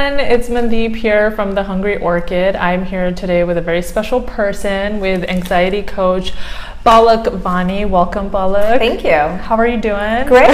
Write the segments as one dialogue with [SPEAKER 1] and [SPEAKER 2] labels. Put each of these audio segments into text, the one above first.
[SPEAKER 1] everyone, it's Mandeep here from The Hungry Orchid. I'm here today with a very special person, with anxiety coach Palak Vani. Welcome, Palak.
[SPEAKER 2] Thank you.
[SPEAKER 1] How are you doing?
[SPEAKER 2] Great.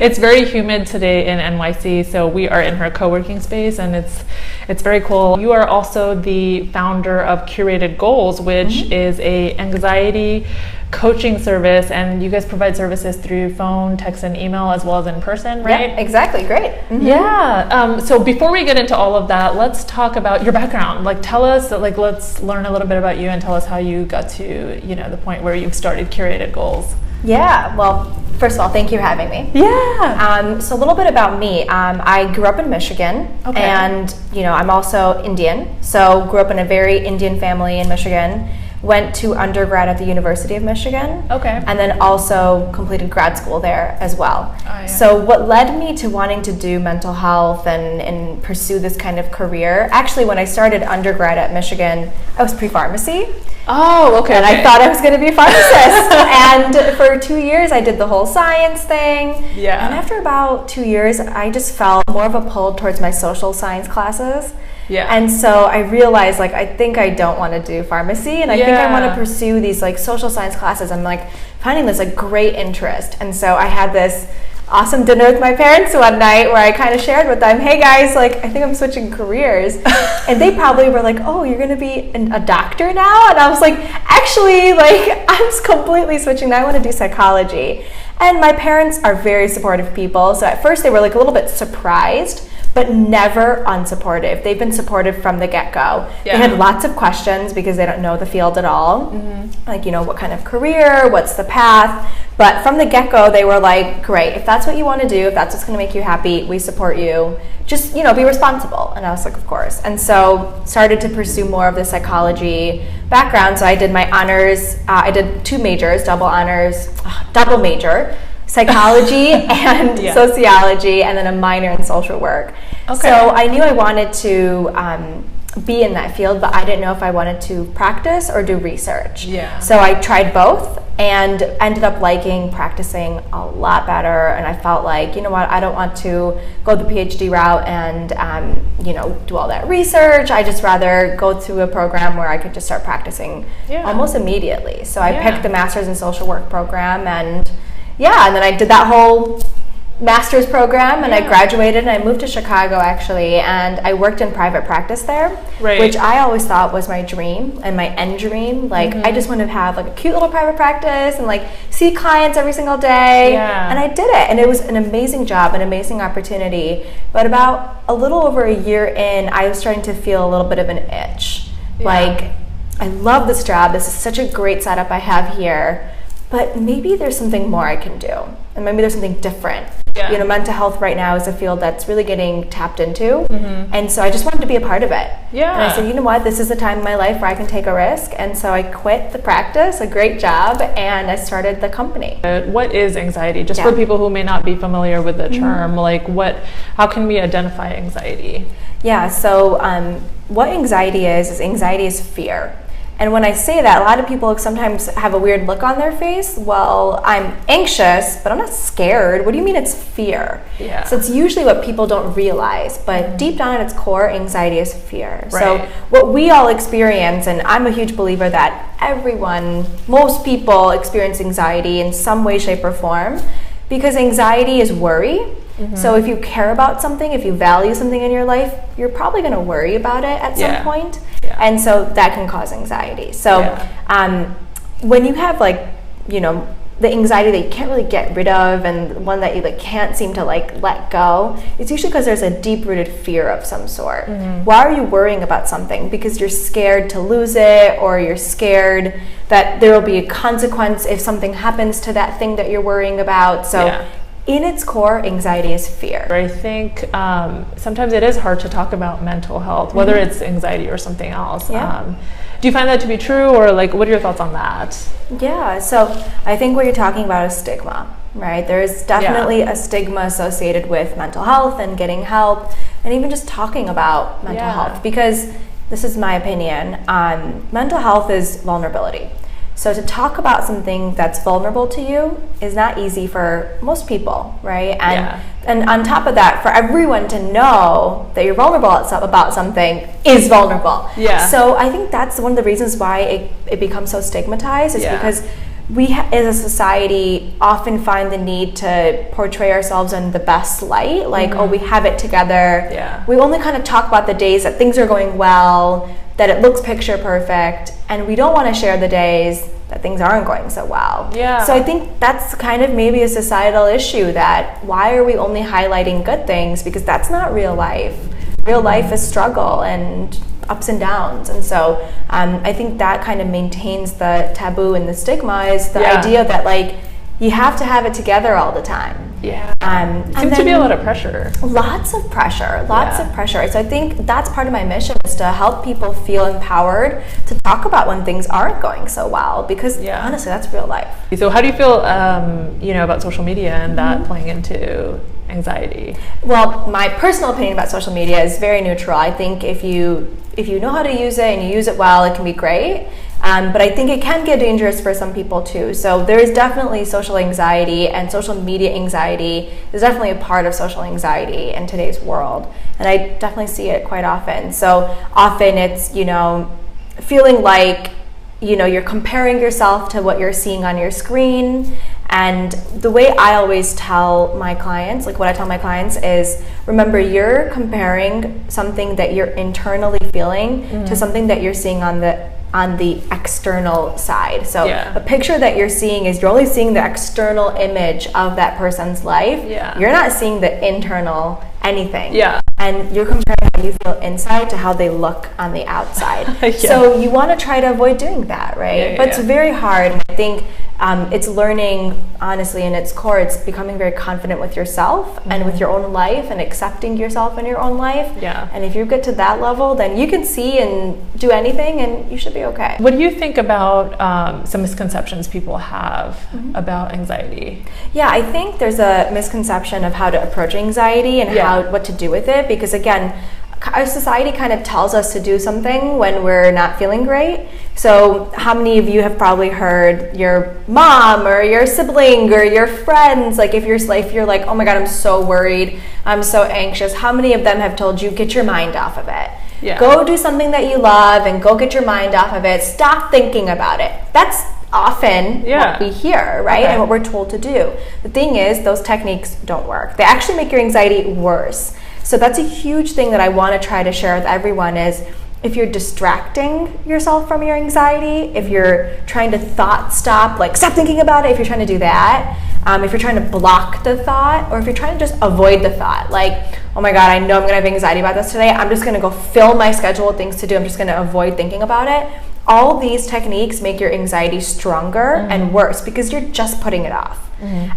[SPEAKER 1] It's very humid today in NYC, so we are in her co-working space, and it's very cool. You are also the founder of Curated Goals, which is a anxiety coaching service, and you guys provide services through phone, text, and email, as well as in person, right?
[SPEAKER 2] Yeah, exactly. Great.
[SPEAKER 1] Yeah. So before we get into all of that, let's talk about your background. Tell us, let's learn a little bit about you and tell us how you got to, the point where you've started Curated Goals.
[SPEAKER 2] Yeah. Well, first of all, thank you for having me.
[SPEAKER 1] Yeah.
[SPEAKER 2] So a little bit about me. I grew up in Michigan, and I'm also Indian. So grew up in a very Indian family in Michigan. Went to undergrad at the University of Michigan.
[SPEAKER 1] Okay.
[SPEAKER 2] And then also completed grad school there as well.
[SPEAKER 1] Oh, yeah.
[SPEAKER 2] So what led me to wanting to do mental health and pursue this kind of career, actually when I started undergrad at Michigan, I was pre-pharmacy.
[SPEAKER 1] Oh, okay.
[SPEAKER 2] And I thought I was going to be a pharmacist. And for 2 years, I did the whole science thing.
[SPEAKER 1] Yeah.
[SPEAKER 2] And after about 2 years, I just felt more of a pull towards my social science classes.
[SPEAKER 1] Yeah.
[SPEAKER 2] And so I realized, I think I don't want to do pharmacy, and I think I want to pursue these social science classes. I'm finding this great interest. And so I had this awesome dinner with my parents one night where I kind of shared with them, hey guys, I think I'm switching careers. And they probably were like, oh, you're going to be a doctor now? And I was like, actually, I'm completely switching now. I want to do psychology. And my parents are very supportive people. So at first they were a little bit surprised, but never unsupportive. They've been supportive from the get-go. Yeah. They had lots of questions because they don't know the field at all. What kind of career, what's the path? But from the get-go, they were great, if that's what you want to do, if that's what's going to make you happy, we support you. Just, be responsible. And I was like, of course. And so started to pursue more of the psychology background. So I did my honors. I did 2 majors, double major. Psychology and sociology, and then a minor in social work. Okay. So I knew I wanted to be in that field, but I didn't know if I wanted to practice or do research.
[SPEAKER 1] Yeah.
[SPEAKER 2] So I tried both and ended up liking practicing a lot better. And I felt I don't want to go the PhD route and do all that research. I just rather go through a program where I could just start practicing almost immediately. So I picked the Master's in Social Work program, and then I did that whole master's program, and I graduated, and I moved to Chicago actually, and I worked in private practice there, which I always thought was my dream and my end dream. I just want to have a cute little private practice and see clients every single day. And I did it, and it was an amazing job, an amazing opportunity. But about a little over a year in, I was starting to feel a little bit of an itch. I love this job. This is such a great setup I have here. But maybe there's something more I can do, and maybe there's something different. Mental health right now is a field that's really getting tapped into, and so I just wanted to be a part of it. And I said, you know what, this is a time in my life where I can take a risk, and so I quit the practice, a great job, and I started the company.
[SPEAKER 1] What is anxiety? Just for people who may not be familiar with the term, how can we identify anxiety?
[SPEAKER 2] Yeah, so what anxiety is fear. And when I say that, a lot of people sometimes have a weird look on their face. Well, I'm anxious, but I'm not scared. What do you mean it's fear?
[SPEAKER 1] Yeah.
[SPEAKER 2] So it's usually what people don't realize. But deep down at its core, anxiety is fear.
[SPEAKER 1] Right.
[SPEAKER 2] So what we all experience, and I'm a huge believer that most people experience anxiety in some way, shape, or form, because anxiety is worry. So if you care about something, if you value something in your life, you're probably going to worry about it at some point. And so that can cause anxiety. So when you have the anxiety that you can't really get rid of, and one that you can't seem to let go, it's usually because there's a deep-rooted fear of some sort. Why are you worrying about something? Because you're scared to lose it, or you're scared that there will be a consequence if something happens to that thing that you're worrying about. So in its core, anxiety is fear.
[SPEAKER 1] I think sometimes it is hard to talk about mental health, whether it's anxiety or something else. Do you find that to be true, or what are your thoughts on that?
[SPEAKER 2] Yeah, so I think what you're talking about is stigma, right? There's definitely a stigma associated with mental health and getting help, and even just talking about mental health, because this is my opinion, mental health is vulnerability. So to talk about something that's vulnerable to you is not easy for most people, right? And on top of that, for everyone to know that you're vulnerable about something is vulnerable.
[SPEAKER 1] Yeah.
[SPEAKER 2] So I think that's one of the reasons why it becomes so stigmatized, is because we as a society often find the need to portray ourselves in the best light, like, oh, we have it together.
[SPEAKER 1] Yeah.
[SPEAKER 2] We only kind of talk about the days that things are going well, that it looks picture perfect, and we don't want to share the days that things aren't going so well.
[SPEAKER 1] Yeah.
[SPEAKER 2] So I think that's kind of maybe a societal issue, that why are we only highlighting good things? Because that's not real life. Real life is struggle and ups and downs. And so I think that kind of maintains the taboo and the stigma, is the idea that like you have to have it together all the time.
[SPEAKER 1] Yeah. Seems to be a lot of pressure.
[SPEAKER 2] Lots of pressure. So I think that's part of my mission, is to help people feel empowered to talk about when things aren't going so well, because honestly, that's real life.
[SPEAKER 1] So how do you feel, about social media and that playing into anxiety?
[SPEAKER 2] Well, my personal opinion about social media is very neutral. I think if you know how to use it and you use it well, it can be great. But I think it can get dangerous for some people too. So there is definitely social anxiety, and social media anxiety is definitely a part of social anxiety in today's world. And I definitely see it quite often. So often it's, feeling like, you're comparing yourself to what you're seeing on your screen. And the way I always tell my clients, like what I tell my clients is, remember, you're comparing something that you're internally feeling to something that you're seeing on the external side. So a picture that you're seeing is, you're only seeing the external image of that person's life.
[SPEAKER 1] Yeah.
[SPEAKER 2] You're not seeing the internal anything.
[SPEAKER 1] Yeah.
[SPEAKER 2] And you're comparing how you feel inside to how they look on the outside. So you want to try to avoid doing that, right? But it's very hard. I think it's learning, honestly, in its core, it's becoming very confident with yourself and with your own life, and accepting yourself in your own life.
[SPEAKER 1] Yeah.
[SPEAKER 2] And if you get to that level, then you can see and do anything, and you should be okay.
[SPEAKER 1] What do you think about some misconceptions people have about anxiety?
[SPEAKER 2] Yeah, I think there's a misconception of how to approach anxiety and what to do with it, because again, our society kind of tells us to do something when we're not feeling great. So how many of you have probably heard your mom or your sibling or your friends, like if you're like, oh my God, I'm so worried, I'm so anxious, how many of them have told you, get your mind off of it?
[SPEAKER 1] Yeah.
[SPEAKER 2] Go do something that you love and go get your mind off of it. Stop thinking about it. That's often what we hear, right? And what we're told to do. The thing is, those techniques don't work. They actually make your anxiety worse. So that's a huge thing that I want to try to share with everyone, is if you're distracting yourself from your anxiety, if you're trying to thought stop, like stop thinking about it, if you're trying to do that, if you're trying to block the thought, or if you're trying to just avoid the thought, like, oh my God, I know I'm going to have anxiety about this today, I'm just going to go fill my schedule with things to do, I'm just going to avoid thinking about it. All these techniques make your anxiety stronger and worse, because you're just putting it off.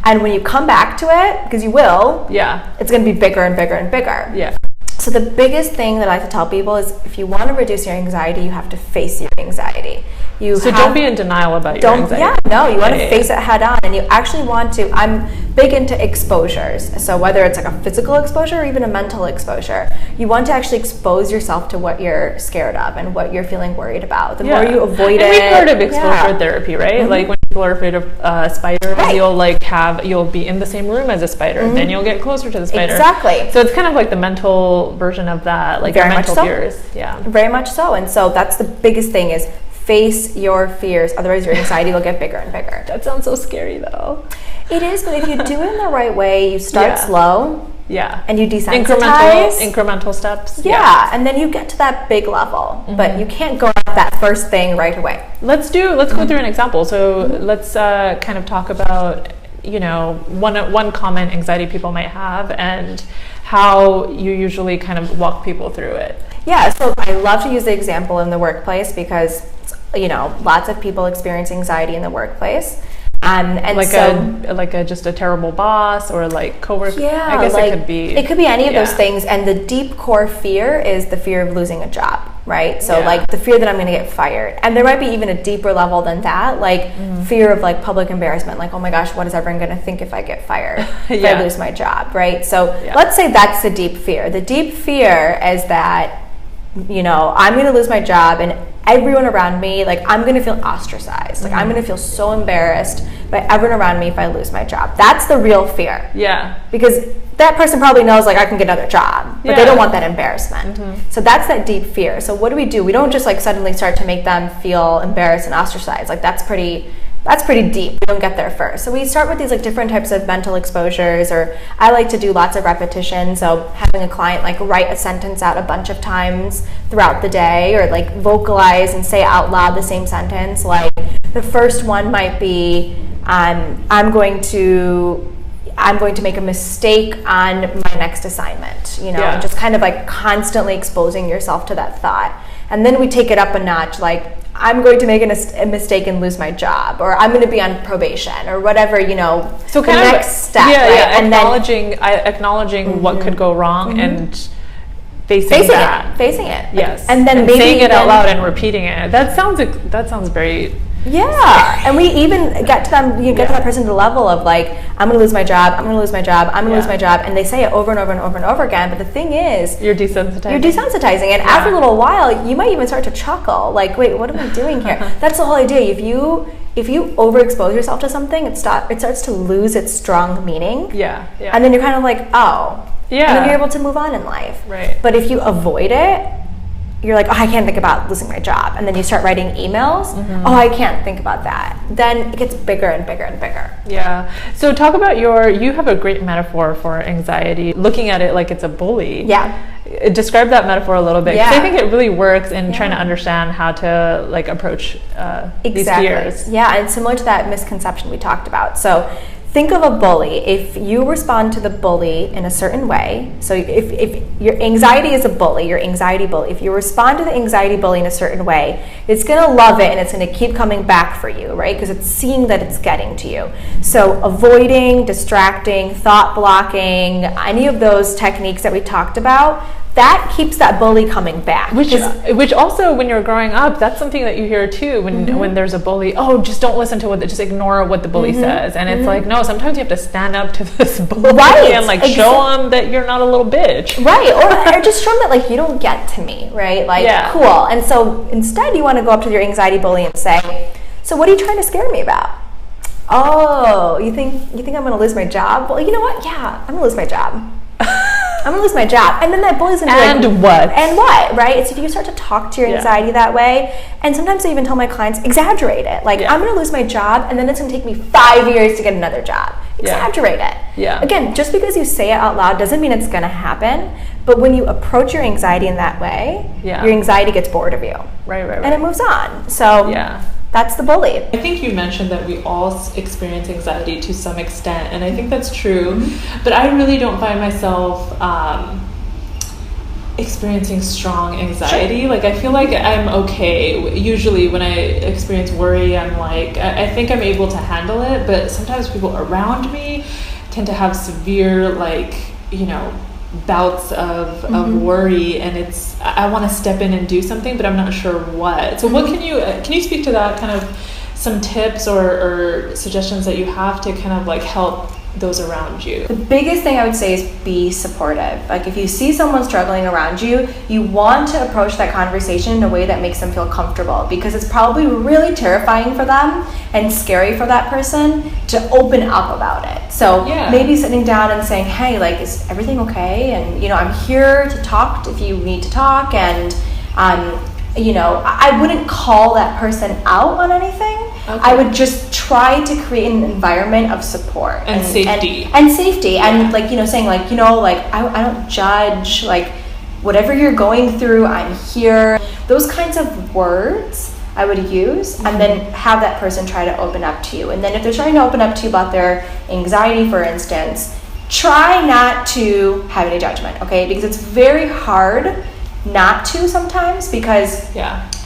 [SPEAKER 2] And when you come back to it, because you will, it's going to be bigger and bigger and bigger.
[SPEAKER 1] Yeah.
[SPEAKER 2] So the biggest thing that I like to tell people is, if you want to reduce your anxiety, you have to face your anxiety.
[SPEAKER 1] Don't be in denial about your anxiety.
[SPEAKER 2] You want to face it head on, and you actually want to. I'm big into exposures. So whether it's like a physical exposure or even a mental exposure, you want to actually expose yourself to what you're scared of and what you're feeling worried about. The more you avoid it.
[SPEAKER 1] We've heard of exposure therapy, right? Like when people are afraid of spiders, you'll be in the same room as a spider, then you'll get closer to the spider.
[SPEAKER 2] Exactly.
[SPEAKER 1] So it's kind of like the mental version of that, like your mental fears. Yeah.
[SPEAKER 2] Very much so. And so that's the biggest thing, is face your fears. Otherwise, your anxiety will get bigger and bigger.
[SPEAKER 1] That sounds so scary, though.
[SPEAKER 2] It is, but if you do it in the right way, you start slow.
[SPEAKER 1] Yeah.
[SPEAKER 2] And you desensitize.
[SPEAKER 1] Incremental steps.
[SPEAKER 2] Yeah. And then you get to that big level. But you can't go at that first thing right away.
[SPEAKER 1] Let's go through an example. So let's kind of talk about, one common anxiety people might have, and how you usually kind of walk people through it.
[SPEAKER 2] Yeah, so I love to use the example in the workplace, because lots of people experience anxiety in the workplace. And like just a terrible boss, or like coworker. Yeah,
[SPEAKER 1] I guess it could be
[SPEAKER 2] any of those things. And the deep core fear is the fear of losing a job, right? So like the fear that I'm going to get fired. And there might be even a deeper level than that, like fear of like public embarrassment, like, oh my gosh, what is everyone going to think if I get fired, if I lose my job, right? So let's say that's the deep fear. The deep fear is that, I'm going to lose my job, and everyone around me, like I'm going to feel ostracized. Like I'm going to feel so embarrassed by everyone around me if I lose my job. That's the real fear.
[SPEAKER 1] Yeah.
[SPEAKER 2] Because that person probably knows like I can get another job, but they don't want that embarrassment. So that's that deep fear. So what do? We don't just like suddenly start to make them feel embarrassed and ostracized. Like that's pretty deep. We don't get there first. So we start with these like different types of mental exposures, or I like to do lots of repetition. So having a client like write a sentence out a bunch of times throughout the day, or like vocalize and say out loud the same sentence. Like the first one might be, I'm going to make a mistake on my next assignment, and just kind of like constantly exposing yourself to that thought. And then we take it up a notch, like I'm going to make a mistake and lose my job, or I'm going to be on probation, or whatever,
[SPEAKER 1] So
[SPEAKER 2] the next step, right? And
[SPEAKER 1] acknowledging what could go wrong and facing it.
[SPEAKER 2] Yes. And then maybe
[SPEAKER 1] saying it out loud and repeating it. That sounds very...
[SPEAKER 2] Yeah, and we even get to them. You get to that person to the level of like, I'm going to lose my job. I'm going to lose my job. I'm going to lose my job, and they say it over and over and over and over again. But the thing is,
[SPEAKER 1] you're desensitizing.
[SPEAKER 2] And after a little while, you might even start to chuckle. Like, wait, what am I doing here? That's the whole idea. If you overexpose yourself to something, it starts to lose its strong meaning.
[SPEAKER 1] Yeah.
[SPEAKER 2] And then you're kind of like, oh.
[SPEAKER 1] Yeah.
[SPEAKER 2] And then you're able to move on in life.
[SPEAKER 1] Right.
[SPEAKER 2] But if you avoid it, you're like, oh, I can't think about losing my job. And then you start writing emails. Oh, I can't think about that. Then it gets bigger and bigger and bigger.
[SPEAKER 1] Yeah. So talk about you have a great metaphor for anxiety, looking at it like it's a bully.
[SPEAKER 2] Yeah.
[SPEAKER 1] Describe that metaphor a little bit.
[SPEAKER 2] Yeah.
[SPEAKER 1] Because I think it really works in trying to understand how to like approach these fears.
[SPEAKER 2] Yeah, and similar to that misconception we talked about. So think of a bully. If you respond to the bully in a certain way, so if your anxiety is a bully, your anxiety bully, if you respond to the anxiety bully in a certain way, it's going to love it and it's going to keep coming back for you, right? Because it's seeing that it's getting to you. So avoiding, distracting, thought blocking, any of those techniques that we talked about, that keeps that bully coming back.
[SPEAKER 1] Which also, when you're growing up, that's something that you hear too. When there's a bully, just don't listen to just ignore what the bully says. And it's like, no, sometimes you have to stand up to this bully and like show them that you're not a little bitch.
[SPEAKER 2] Right, or just show them that like you don't get to me, right? Like, cool. And so instead, you want to go up to your anxiety bully and say, so what are you trying to scare me about? Oh, you think I'm going to lose my job? Well, you know what? Yeah, I'm going to lose my job. I'm gonna lose my job. And then that bully's gonna be like, And what, right? So if you start to talk to your anxiety that way, and sometimes I even tell my clients, exaggerate it. Like, I'm gonna lose my job, and then it's gonna take me 5 years to get another job. Exaggerate it.
[SPEAKER 1] Yeah.
[SPEAKER 2] Again, just because you say it out loud doesn't mean it's gonna happen. But when you approach your anxiety in that way, your anxiety gets bored of you.
[SPEAKER 1] Right.
[SPEAKER 2] And it moves on. So that's the bully.
[SPEAKER 1] I think you mentioned that we all experience anxiety to some extent, and I think that's true, but I really don't find myself experiencing strong anxiety. Sure. Like, I feel like I'm okay. Usually when I experience worry, I'm like, I think I'm able to handle it, but sometimes people around me tend to have severe, like, bouts of worry, and I want to step in and do something, but I'm not sure what. So what can you speak to that, kind of some tips or suggestions that you have to kind of like help those around you?
[SPEAKER 2] The biggest thing I would say is be supportive. Like, if you see someone struggling around you, you want to approach that conversation in a way that makes them feel comfortable, because it's probably really terrifying for them and scary for that person to open up about it. So maybe sitting down and saying, hey, like, is everything okay? And, I'm here to talk if you need to talk. And, I wouldn't call that person out on anything. Okay. I would just try to create an environment of support
[SPEAKER 1] and safety
[SPEAKER 2] and like, saying like, I don't judge, like, whatever you're going through, I'm here. Those kinds of words I would use, and then have that person try to open up to you. And then if they're trying to open up to you about their anxiety, for instance, try not to have any judgment, okay? Because it's very hard not to sometimes, because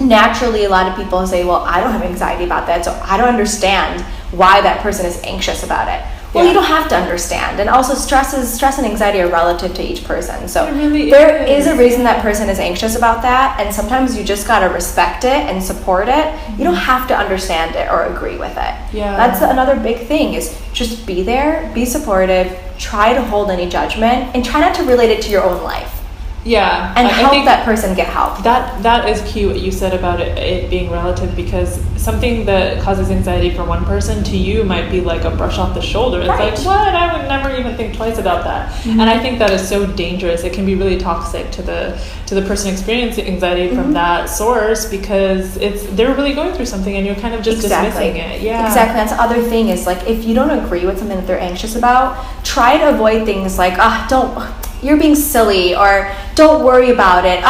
[SPEAKER 2] naturally a lot of people say, well, I don't have anxiety about that, so I don't understand why that person is anxious about it. Well, you don't have to understand. And also stress and anxiety are relative to each person. So there is a reason that person is anxious about that, and sometimes you just got to respect it and support it. You don't have to understand it or agree with it. Yeah. That's another big thing, is just be there, be supportive, try to hold any judgment, and try not to relate it to your own life.
[SPEAKER 1] Yeah,
[SPEAKER 2] and
[SPEAKER 1] I
[SPEAKER 2] help
[SPEAKER 1] think
[SPEAKER 2] that person get help.
[SPEAKER 1] That is key what you said about it being relative, because something that causes anxiety for one person to you might be like a brush off the shoulder. It's
[SPEAKER 2] Right.
[SPEAKER 1] like, what? I would never even think twice about that. And I think that is so dangerous. It can be really toxic to the person experiencing anxiety from that source, because they're really going through something and you're kind of just dismissing it. Yeah.
[SPEAKER 2] Exactly. That's the other thing is like, if you don't agree with something that they're anxious about, try to avoid things like, you're being silly, or don't worry about it.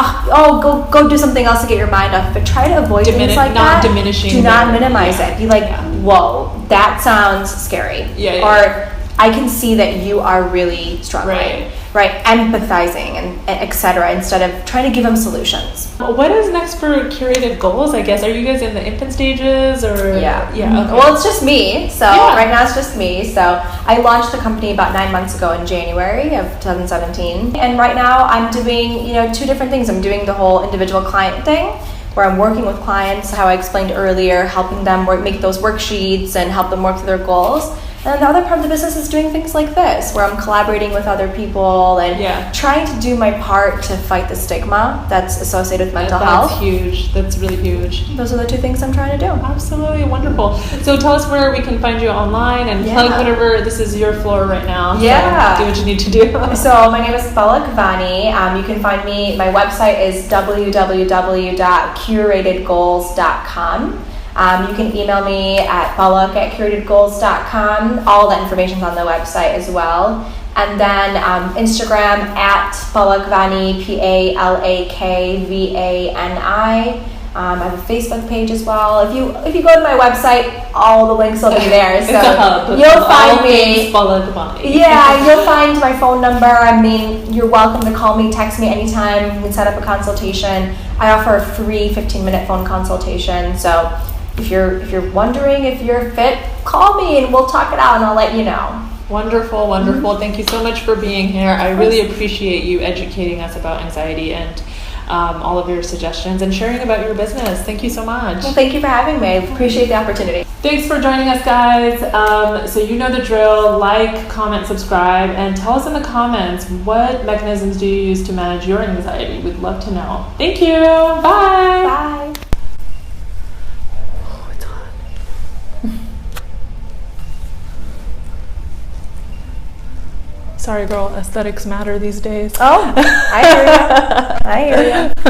[SPEAKER 2] Go do something else to get your mind off. But try to avoid things like
[SPEAKER 1] not
[SPEAKER 2] that.
[SPEAKER 1] Diminishing.
[SPEAKER 2] Do not minimize it. Be like, whoa, that sounds scary.
[SPEAKER 1] Yeah.
[SPEAKER 2] Or I can see that you are really struggling. Right. Empathizing and etc. instead of trying to give them solutions.
[SPEAKER 1] What is next for Curated Goals? I guess, are you guys in the infant stages or?
[SPEAKER 2] Yeah.
[SPEAKER 1] Okay.
[SPEAKER 2] Well, it's just me. So right now it's just me. So I launched the company about 9 months ago in January of 2017. And right now I'm doing, 2 different things. I'm doing the whole individual client thing, where I'm working with clients, how I explained earlier, helping them make those worksheets and help them work through their goals. And the other part of the business is doing things like this, where I'm collaborating with other people and trying to do my part to fight the stigma that's associated with mental health.
[SPEAKER 1] That's huge. That's really huge.
[SPEAKER 2] Those are the 2 things I'm trying to do.
[SPEAKER 1] Absolutely wonderful. So tell us where we can find you online and plug whatever. This is your floor right now.
[SPEAKER 2] Yeah.
[SPEAKER 1] So do what you need to do.
[SPEAKER 2] So my name is Palak Vani. You can find me. My website is www.curatedgoals.com. You can email me at palak@curatedgoals.com. All that information's on the website as well. And then Instagram at Palak Vani, PalakVani. I have a Facebook page as well. If you go to my website, all the links will be there. So
[SPEAKER 1] it's a hub.
[SPEAKER 2] You'll find me.
[SPEAKER 1] Palak Vani.
[SPEAKER 2] Yeah, you'll find my phone number. I mean, you're welcome to call me, text me anytime. You can set up a consultation. I offer a free 15-minute phone consultation. So if you're wondering if you're fit, call me and we'll talk it out and I'll let you know.
[SPEAKER 1] Wonderful. Thank you so much for being here. I really appreciate you educating us about anxiety and all of your suggestions and sharing about your business. Thank you so much.
[SPEAKER 2] Well, thank you for having me. I appreciate the opportunity.
[SPEAKER 1] Thanks for joining us, guys. So you know the drill. Like, comment, subscribe, and tell us in the comments, what mechanisms do you use to manage your anxiety? We'd love to know. Thank you. Bye.
[SPEAKER 2] Bye.
[SPEAKER 1] Sorry, girl. Aesthetics matter these days.
[SPEAKER 2] Oh, I hear you.